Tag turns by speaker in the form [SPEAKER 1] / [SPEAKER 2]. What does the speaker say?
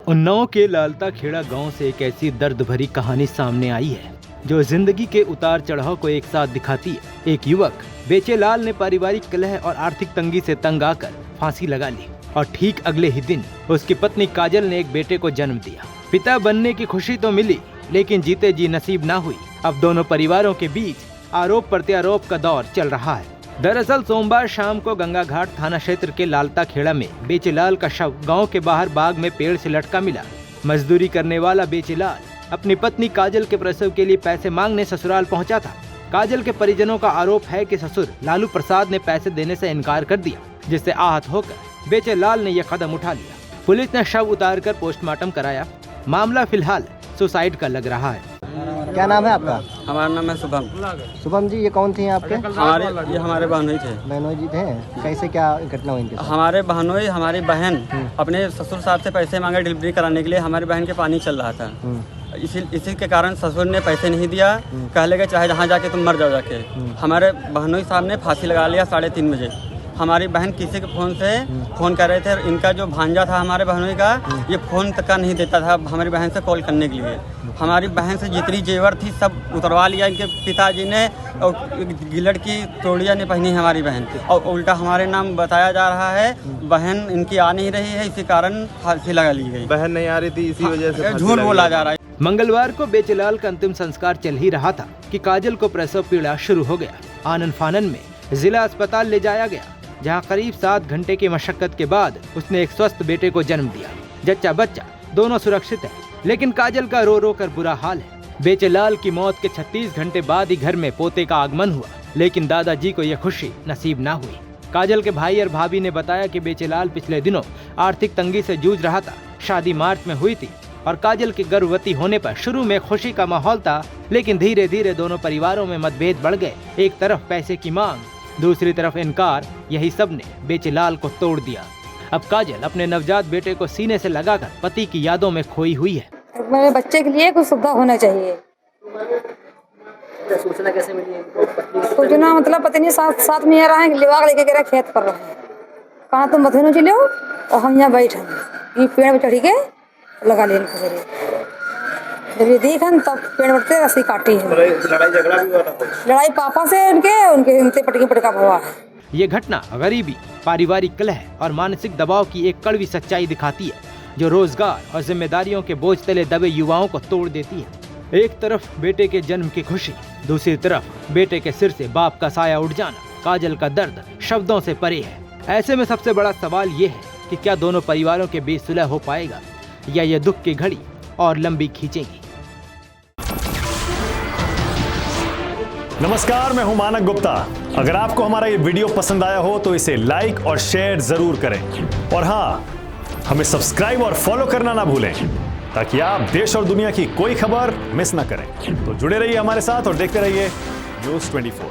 [SPEAKER 1] उन्नाव के लालता खेड़ा गांव से एक ऐसी दर्द भरी कहानी सामने आई है जो जिंदगी के उतार चढ़ाव को एक साथ दिखाती है। एक युवक बेचेलाल ने पारिवारिक कलह और आर्थिक तंगी से तंग आकर फांसी लगा ली और ठीक अगले ही दिन उसकी पत्नी काजल ने एक बेटे को जन्म दिया। पिता बनने की खुशी तो मिली, लेकिन जीते जी नसीब ना हुई। अब दोनों परिवारों के बीच आरोप प्रत्यारोप का दौर चल रहा है। दरअसल सोमवार शाम को गंगा घाट थाना क्षेत्र के लालता खेड़ा में बेचेलाल का शव गांव के बाहर बाग में पेड़ से लटका मिला। मजदूरी करने वाला बेचेलाल अपनी पत्नी काजल के प्रसव के लिए पैसे मांगने ससुराल पहुंचा था। काजल के परिजनों का आरोप है कि ससुर लालू प्रसाद ने पैसे देने से इनकार कर दिया, जिससे आहत होकर बेचेलाल ने यह कदम उठा लिया। पुलिस ने शव उतारकर पोस्टमार्टम कराया। मामला फिलहाल सुसाइड का लग रहा है।
[SPEAKER 2] क्या नाम है आपका?
[SPEAKER 3] हमारा नाम है शुभम।
[SPEAKER 2] शुभम जी, ये कौन थे आपके?
[SPEAKER 3] ये हमारे बहनोई थे।
[SPEAKER 2] बहनोई जी थे। कैसे क्या घटना हुई इनके साथ?
[SPEAKER 3] हमारे बहनोई हमारी बहन अपने ससुर साहब से पैसे मांगे डिलीवरी कराने के लिए। हमारी बहन के पानी चल रहा था, इसी के कारण ससुर ने पैसे नहीं दिया। कह लगे चाहे जहाँ जाके तुम मर जाओ जाके। हमारे बहनोई साहब ने फांसी लगा लिया 3:30 बजे। हमारी बहन किसी के फ़ोन कर रहे थे। इनका जो भांजा था हमारे बहनोई का, ये फ़ोन तक का नहीं देता था हमारी बहन से कॉल करने के लिए। हमारी बहन से जितनी जेवर थी सब उतरवा लिया इनके पिताजी ने, और गिलट की तोड़ियाँ ने पहनी हमारी बहन, और उल्टा हमारे नाम बताया जा रहा है। बहन इनकी आ नहीं रही है, इसी कारण फांसी लगा ली गई।
[SPEAKER 4] बहन नहीं आ रही थी, इसी वजह से
[SPEAKER 3] झूठ बोला जा रहा है।
[SPEAKER 1] मंगलवार को बेचेलाल का अंतिम संस्कार चल ही रहा था कि काजल को प्रसव पीड़ा शुरू हो गया। आनन फानन में जिला अस्पताल ले जाया गया, जहां करीब 7 घंटे की मशक्कत के बाद उसने एक स्वस्थ बेटे को जन्म दिया। जच्चा बच्चा दोनों सुरक्षित है, लेकिन काजल का रो रो कर बुरा हाल है। बेचेलाल की मौत के 36 घंटे बाद ही घर में पोते का आगमन हुआ, लेकिन दादाजी को यह खुशी नसीब ना हुई। काजल के भाई और भाभी ने बताया कि बेचेलाल पिछले दिनों आर्थिक तंगी से जूझ रहा था। शादी मार्च में हुई थी और काजल के गर्भवती होने पर शुरू में खुशी का माहौल था, लेकिन धीरे धीरे दोनों परिवारों में मतभेद बढ़ गए। एक तरफ पैसे की मांग, दूसरी तरफ इनकार, यही सब ने बेचेलाल को तोड़ दिया। अब काजल अपने नवजात बेटे को सीने से लगाकर पति की यादों में खोई हुई है।
[SPEAKER 5] मेरे बच्चे के लिए कुछ सुविधा होना चाहिए।
[SPEAKER 2] सूचना कैसे मिली?
[SPEAKER 5] सूचना मतलब पत्नी साथ में रहा है, लिवाग लेके गए खेत पर रहे। कहा तुम बथुनो चले हो और हम यहाँ बैठे, ये पेड़ पे चढ़ी के लगा लिए। जब ये देखन तब पेड़ बढ़ते रस्सी काटी है।
[SPEAKER 4] लड़ाई झगड़ा भी हुआ था?
[SPEAKER 5] लड़ाई पापा से उनके पटकी पटका हुआ है।
[SPEAKER 1] ये घटना गरीबी, पारिवारिक कलह और मानसिक दबाव की एक कड़वी सच्चाई दिखाती है, जो रोजगार और जिम्मेदारियों के बोझ तले दबे युवाओं को तोड़ देती है। एक तरफ बेटे के जन्म की खुशी, दूसरी तरफ बेटे के सिर से बाप का साया उठ जाना। काजल का दर्द शब्दों से परे है। ऐसे में सबसे बड़ा सवाल ये है कि क्या दोनों परिवारों के बीच सुलह हो पाएगा, या ये दुख की घड़ी और लंबी खींचेगी।
[SPEAKER 6] नमस्कार, मैं हूं मानक गुप्ता। अगर आपको हमारा ये वीडियो पसंद आया हो तो इसे लाइक और शेयर जरूर करें, और हाँ, हमें सब्सक्राइब और फॉलो करना ना भूलें, ताकि आप देश और दुनिया की कोई खबर मिस ना करें। तो जुड़े रहिए हमारे साथ और देखते रहिए News 24।